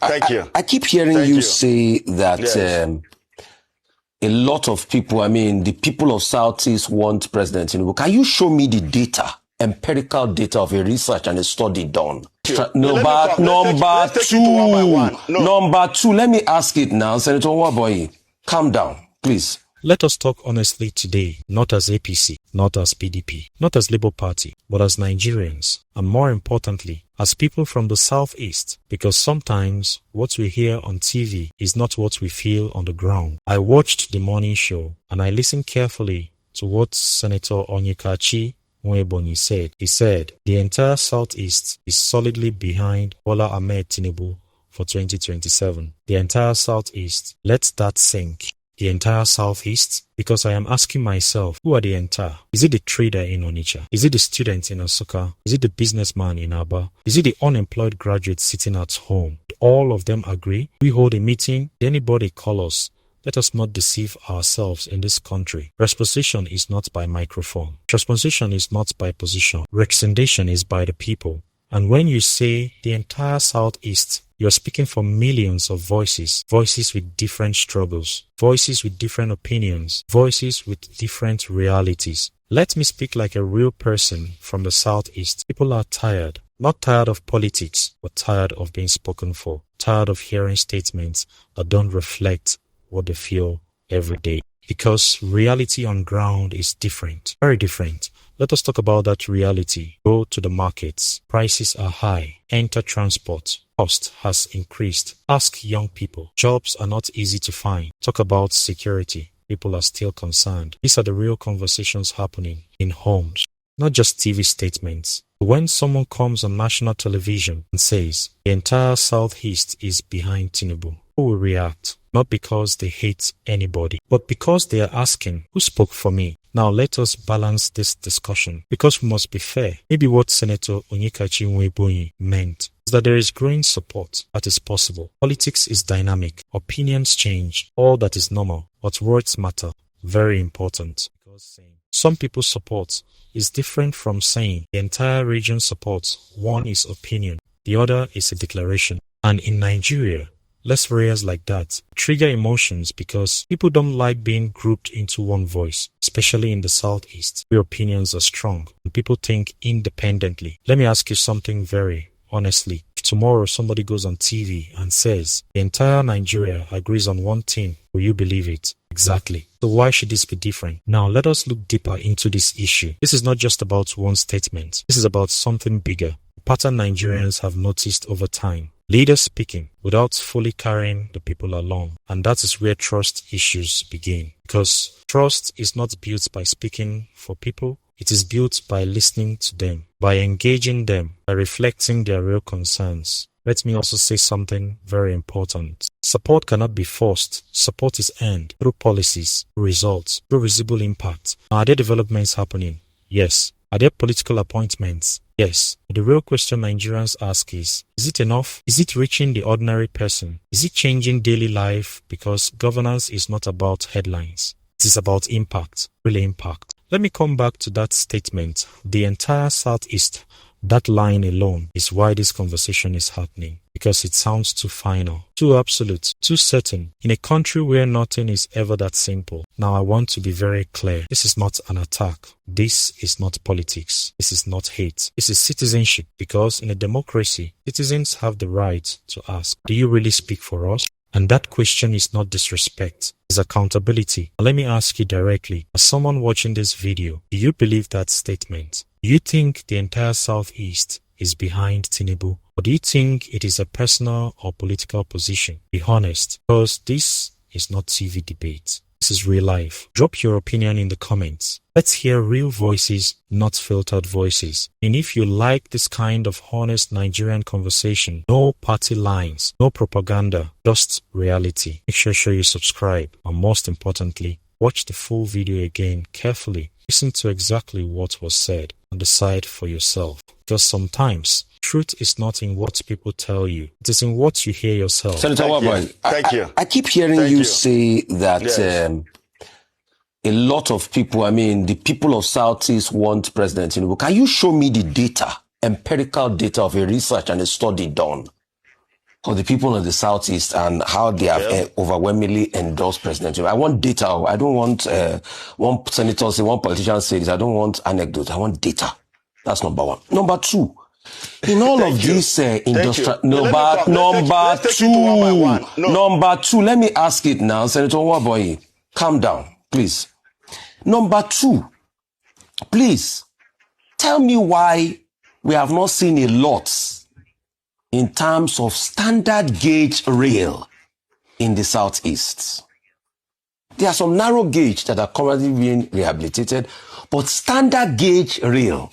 Thank you. I keep hearing you say that a lot of people, the people of Southeast want President Tinubu. Can you show me the data, empirical data of a research and a study done? Number two, let me ask it now. Senator Nwaebonyi, calm down, please. Let us talk honestly today, not as APC, not as PDP, not as Labour Party, but as Nigerians, and more importantly, as people from the Southeast, because sometimes what we hear on TV is not what we feel on the ground. I watched the morning show and I listened carefully to what Senator Onyekachi Nwaebonyi said. He said, the entire Southeast is solidly behind Bola Ahmed Tinubu for 2027. The entire Southeast. Let that sink. The entire Southeast? Because I am asking myself, who are the entire? Is it the trader in Onitsha? Is it the student in Asuka? Is it the businessman in Aba? Is it the unemployed graduate sitting at home? All of them agree? We hold a meeting, anybody call us. Let us not deceive ourselves in this country. Transposition is not by microphone. Transposition is not by position. Representation is by the people. And when you say the entire Southeast, you're speaking for millions of voices, voices with different struggles, voices with different opinions, voices with different realities. Let me speak like a real person from the Southeast. People are tired, not tired of politics, but tired of being spoken for, tired of hearing statements that don't reflect what they feel every day. Because reality on ground is different, very different. Let us talk about that reality. Go to the markets. Prices are high. Enter transport. Cost has increased. Ask young people. Jobs are not easy to find. Talk about security. People are still concerned. These are the real conversations happening in homes, not just TV statements. When someone comes on national television and says, the entire Southeast is behind Tinubu, who will react? Not because they hate anybody, but because they are asking, who spoke for me? Now let us balance this discussion, because we must be fair. Maybe what Senator Onyekachi Nwaebonyi meant is that there is growing support that is possible. Politics is dynamic. Opinions change. All that is normal. But words matter. Very important. Because saying some people support is different from saying the entire region supports. One is opinion. The other is a declaration. And in Nigeria, less areas like that trigger emotions because people don't like being grouped into one voice, especially in the Southeast, where opinions are strong and people think independently. Let me ask you something very honestly. If tomorrow somebody goes on TV and says the entire Nigeria agrees on one thing, will you believe it? Exactly. So why should this be different? Now let us look deeper into this issue. This is not just about one statement. This is about something bigger. A pattern Nigerians have noticed over time. Leaders speaking without fully carrying the people along. And that is where trust issues begin. Because trust is not built by speaking for people. It is built by listening to them, by engaging them, by reflecting their real concerns. Let me also say something very important. Support cannot be forced. Support is earned through policies, through results, through visible impact. Are there developments happening? Yes. Are there political appointments? Yes. But the real question Nigerians ask is it enough? Is it reaching the ordinary person? Is it changing daily life? Because governance is not about headlines. It is about impact, real impact. Let me come back to that statement. The entire Southeast, that line alone is why this conversation is happening. Because it sounds too final, too absolute, too certain, in a country where nothing is ever that simple. Now I want to be very clear. This is not an attack. This is not politics. This is not hate. This is citizenship, because in a democracy, citizens have the right to ask, do you really speak for us? And that question is not disrespect, it's accountability. Now, let me ask you directly, as someone watching this video, do you believe that statement? Do you think the entire Southeast is behind Tinubu? Or do you think it is a personal or political position? Be honest, because this is not TV debate. This is real life. Drop your opinion in the comments. Let's hear real voices, not filtered voices. And if you like this kind of honest Nigerian conversation, no party lines, no propaganda, just reality, make sure you subscribe. And most importantly, watch the full video again carefully. Listen to exactly what was said and decide for yourself. Because sometimes truth is not in what people tell you. It is in what you hear yourself. Senator Nwaebonyi, Thank you. I keep hearing you say that a lot of people, the people of Southeast want President Tinubu. Can you show me the data, empirical data of a research and a study done? for the people in the Southeast and how they have overwhelmingly endorsed President Tinubu. I want data. I don't want one senator say, one politician say this. I don't want anecdotes. I want data. That's number one. Number two, in all of this industrial... Number two, let me ask it now, Senator Nwaebonyi. Calm down, please. Number two, please, tell me why we have not seen a lot in terms of standard gauge rail in the Southeast. There are some narrow gauge that are currently being rehabilitated, but standard gauge rail.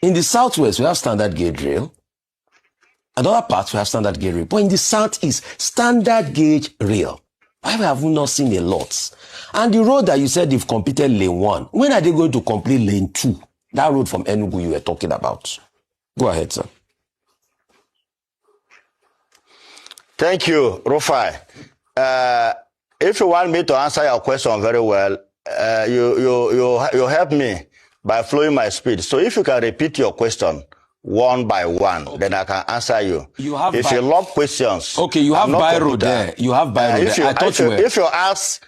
In the Southwest, we have standard gauge rail. In other parts, we have standard gauge rail. But in the Southeast, standard gauge rail. Why have we not seen a lot? And the road that you said you've completed lane 1, when are they going to complete lane 2? That road from Enugu you were talking about. Go ahead, sir. Thank you, Rufai. If you want me to answer your question very well, you help me by flowing my speed. So if you can repeat your question one by one, then I can answer you. If you love questions... Okay, you have biro there. You have biro there. I thought you were... If you ask...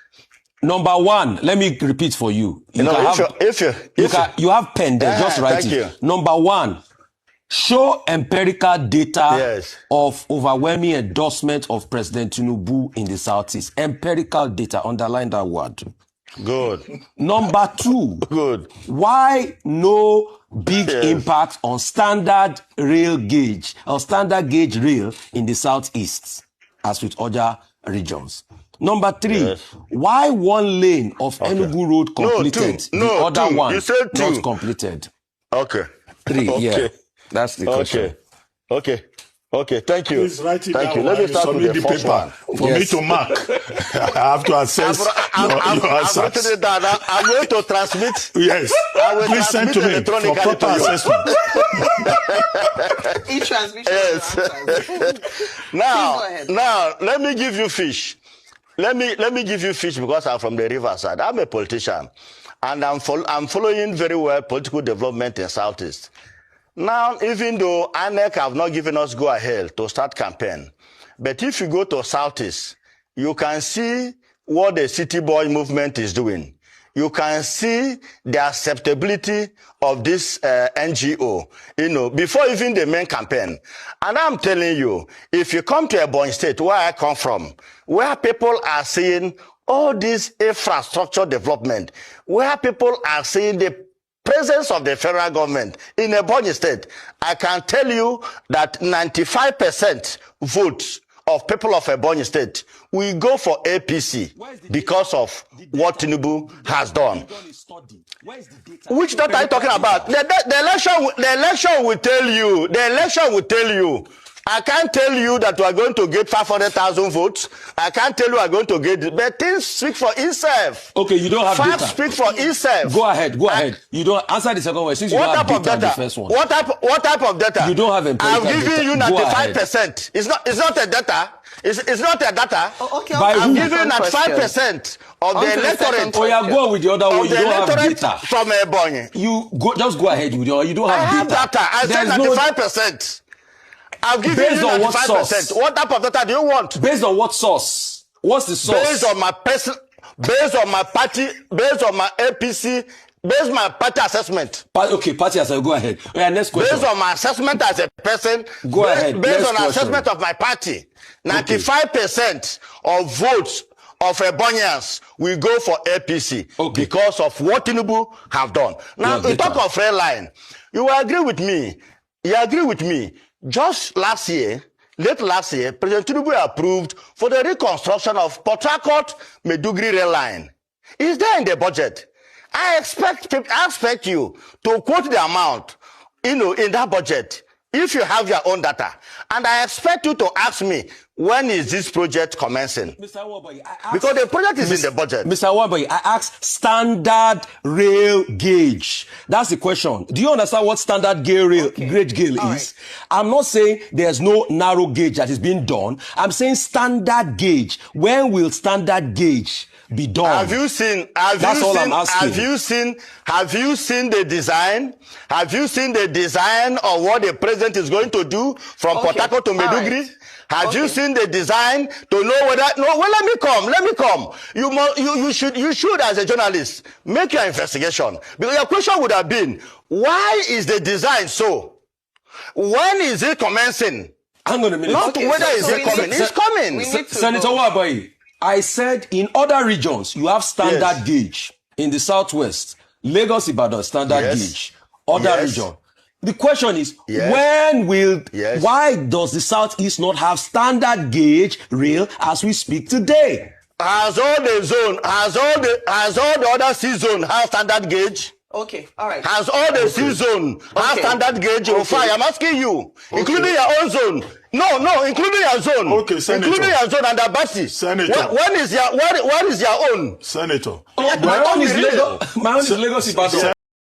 Number one, let me repeat for you. You have pen there, just write it. You. Number one, show empirical data of overwhelming endorsement of President Tinubu in the Southeast. Empirical data, underline that word. Good. Number two, good. Why no big impact on standard rail gauge or standard gauge rail in the Southeast as with other regions? Number three, why one lane of Enugu Road completed, the other one not completed? Okay. Three, that's the question. Okay, thank you. Thank you. Let me start with the first one. For me to mark. I have to assess I've written it down. I'm going to transmit. Yes. Please send to me for proper assessment. E-transmission. Yes. Now, let me give you fish. Let me give you fish because I'm from the riverside. I'm a politician, and I'm following very well political development in Southeast. Now, even though INEC have not given us go-ahead to start campaign, but if you go to Southeast, you can see what the city boy movement is doing. You can see the acceptability of this NGO, before even the main campaign. And I'm telling you, if you come to Ebonyi State, where I come from, where people are seeing all this infrastructure development, where people are seeing the presence of the federal government in Ebonyi State, I can tell you that 95% votes of people of Ebonyi State will go for APC because of what Tinubu has done. Which data are you talking about? The election will tell you. The election will tell you. I can't tell you that we are going to get 500,000 votes. I can't tell you we are going to get... But things speak for itself. Okay, you don't have Facts data. speak for itself. Go ahead. You don't answer the second one. Since you don't have data the first one. What type of data? You don't have empirical I'm giving you 95%. It's not a data. It's not a data. I'm giving you 95% of the electorate. Oh, yeah, go with the other one. You don't have data. From Ebonyi. Just go ahead with your... You don't have data. I said 95%. I've given you 95%. What type of data do you want? Based on what source? What's the source? Based on my person, based on my party, based on my APC, based on my party assessment. Okay, party assessment. Go ahead. Yeah, next question. Based on my assessment as a person. Go ahead. Based on assessment of my party. 95% of votes of Ebonians will go for APC because of what Tinubu have done. Now, we talk of rail line. You agree with me. You agree with me. Just late last year, President Tinubu approved for the reconstruction of Port Harcourt-Maiduguri rail line. Is there in the budget? I expect you to quote the amount, in that budget, if you have your own data. And I expect you to ask me, when is this project commencing? Mr. Nwaebonyi, Because the project is in the budget. Mr. Nwaebonyi, I asked standard rail gauge. That's the question. Do you understand what standard gauge is? Right. I'm not saying there's no narrow gauge that is being done. I'm saying standard gauge. When will standard gauge be done? Have you seen the design? Have you seen the design of what the president is going to do from Port Harcourt to Maiduguri? Have you seen the design to know whether? No, well, let me come. You should, as a journalist, make your investigation. Because your question would have been, why is the design so? When is it commencing? Hang on a minute. Not whether is it coming. It's coming. Senator Nwaebonyi, I said in other regions, you have standard gauge. In the Southwest, Lagos, Ibadan, standard gauge. Other region. The question is, why does the Southeast not have standard gauge rail as we speak today? Has all the other C zone have standard gauge? Okay, all right. Has all the C zone have standard gauge? I'm asking you, including your own zone. No, including your zone. Okay, Senator. Including your zone and Abasi. Senator. What is your own? Senator. My own is Lagos, Ibadan.